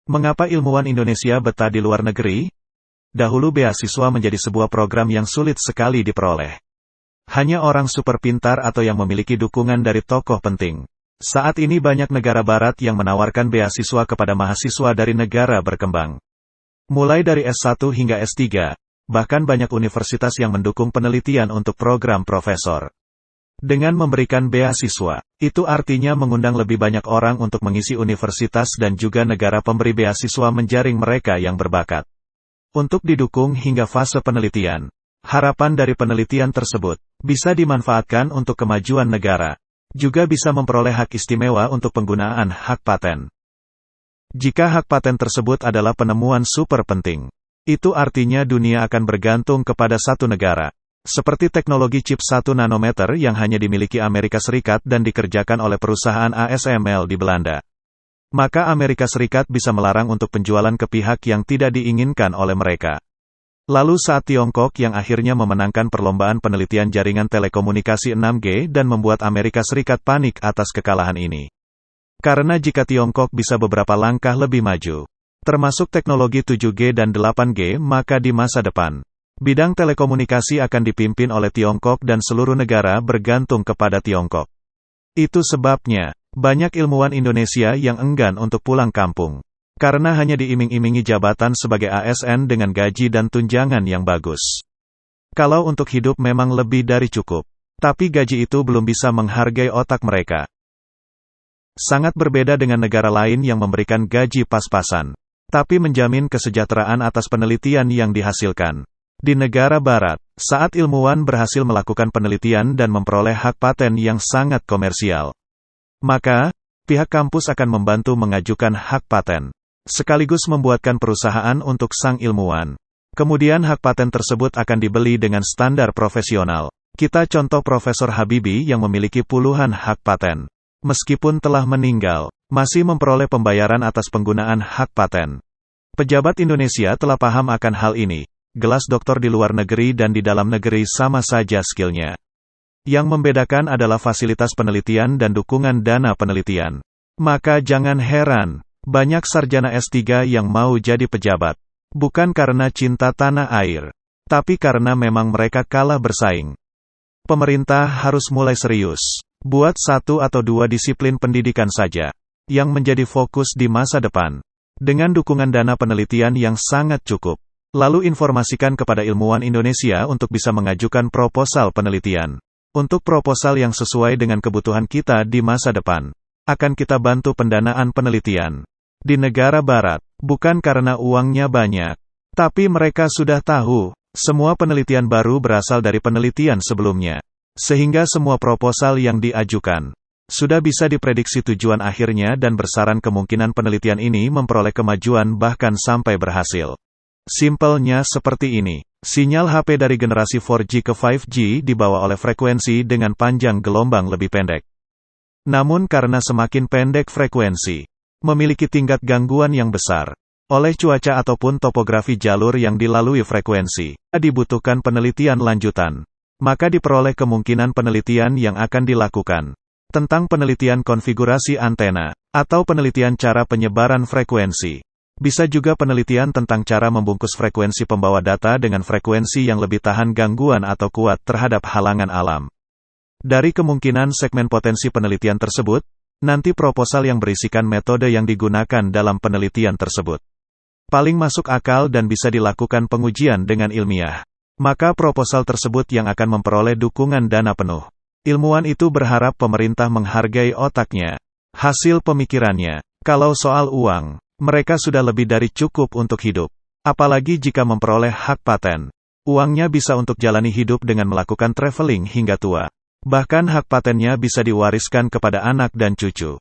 Mengapa ilmuwan Indonesia betah di luar negeri? Dahulu beasiswa menjadi sebuah program yang sulit sekali diperoleh. Hanya orang super pintar atau yang memiliki dukungan dari tokoh penting. Saat ini banyak negara barat yang menawarkan beasiswa kepada mahasiswa dari negara berkembang. Mulai dari S1 hingga S3, bahkan banyak universitas yang mendukung penelitian untuk program profesor. Dengan memberikan beasiswa, itu artinya mengundang lebih banyak orang untuk mengisi universitas dan juga negara pemberi beasiswa menjaring mereka yang berbakat. Untuk didukung hingga fase penelitian. Harapan dari penelitian tersebut bisa dimanfaatkan untuk kemajuan negara. Juga bisa memperoleh hak istimewa untuk penggunaan hak paten. Jika hak paten tersebut adalah penemuan super penting, itu artinya dunia akan bergantung kepada satu negara. Seperti teknologi chip 1 nanometer yang hanya dimiliki Amerika Serikat dan dikerjakan oleh perusahaan ASML di Belanda. Maka Amerika Serikat bisa melarang untuk penjualan ke pihak yang tidak diinginkan oleh mereka. Lalu saat Tiongkok yang akhirnya memenangkan perlombaan penelitian jaringan telekomunikasi 6G dan membuat Amerika Serikat panik atas kekalahan ini. Karena jika Tiongkok bisa beberapa langkah lebih maju, termasuk teknologi 7G dan 8G, maka di masa depan, bidang telekomunikasi akan dipimpin oleh Tiongkok dan seluruh negara bergantung kepada Tiongkok. Itu sebabnya, banyak ilmuwan Indonesia yang enggan untuk pulang kampung. Karena hanya diiming-imingi jabatan sebagai ASN dengan gaji dan tunjangan yang bagus. Kalau untuk hidup memang lebih dari cukup. Tapi gaji itu belum bisa menghargai otak mereka. Sangat berbeda dengan negara lain yang memberikan gaji pas-pasan. Tapi menjamin kesejahteraan atas penelitian yang dihasilkan. Di negara barat, saat ilmuwan berhasil melakukan penelitian dan memperoleh hak paten yang sangat komersial, maka, pihak kampus akan membantu mengajukan hak paten, sekaligus membuatkan perusahaan untuk sang ilmuwan. Kemudian hak paten tersebut akan dibeli dengan standar profesional. Kita contoh Profesor Habibie yang memiliki puluhan hak paten. Meskipun telah meninggal, masih memperoleh pembayaran atas penggunaan hak paten. Pejabat Indonesia telah paham akan hal ini. Gelas doktor di luar negeri dan di dalam negeri sama saja skillnya. Yang membedakan adalah fasilitas penelitian dan dukungan dana penelitian. Maka jangan heran, banyak sarjana S3 yang mau jadi pejabat. Bukan karena cinta tanah air, tapi karena memang mereka kalah bersaing. Pemerintah harus mulai serius. Buat 1 atau 2 disiplin pendidikan saja, yang menjadi fokus di masa depan. Dengan dukungan dana penelitian yang sangat cukup. Lalu informasikan kepada ilmuwan Indonesia untuk bisa mengajukan proposal penelitian. Untuk proposal yang sesuai dengan kebutuhan kita di masa depan, akan kita bantu pendanaan penelitian. Di negara barat, bukan karena uangnya banyak, tapi mereka sudah tahu, semua penelitian baru berasal dari penelitian sebelumnya. Sehingga semua proposal yang diajukan, sudah bisa diprediksi tujuan akhirnya dan bersaran kemungkinan penelitian ini memperoleh kemajuan bahkan sampai berhasil. Simpelnya seperti ini. Sinyal HP dari generasi 4G ke 5G dibawa oleh frekuensi dengan panjang gelombang lebih pendek. Namun karena semakin pendek frekuensi, memiliki tingkat gangguan yang besar. Oleh cuaca ataupun topografi jalur yang dilalui frekuensi, dibutuhkan penelitian lanjutan. Maka diperoleh kemungkinan penelitian yang akan dilakukan. Tentang penelitian konfigurasi antena, atau penelitian cara penyebaran frekuensi. Bisa juga penelitian tentang cara membungkus frekuensi pembawa data dengan frekuensi yang lebih tahan gangguan atau kuat terhadap halangan alam. Dari kemungkinan segmen potensi penelitian tersebut, nanti proposal yang berisikan metode yang digunakan dalam penelitian tersebut paling masuk akal dan bisa dilakukan pengujian dengan ilmiah. Maka proposal tersebut yang akan memperoleh dukungan dana penuh. Ilmuwan itu berharap pemerintah menghargai otaknya, hasil pemikirannya. Kalau soal uang, mereka sudah lebih dari cukup untuk hidup. Apalagi jika memperoleh hak paten. Uangnya bisa untuk jalani hidup dengan melakukan traveling hingga tua. Bahkan hak patennya bisa diwariskan kepada anak dan cucu.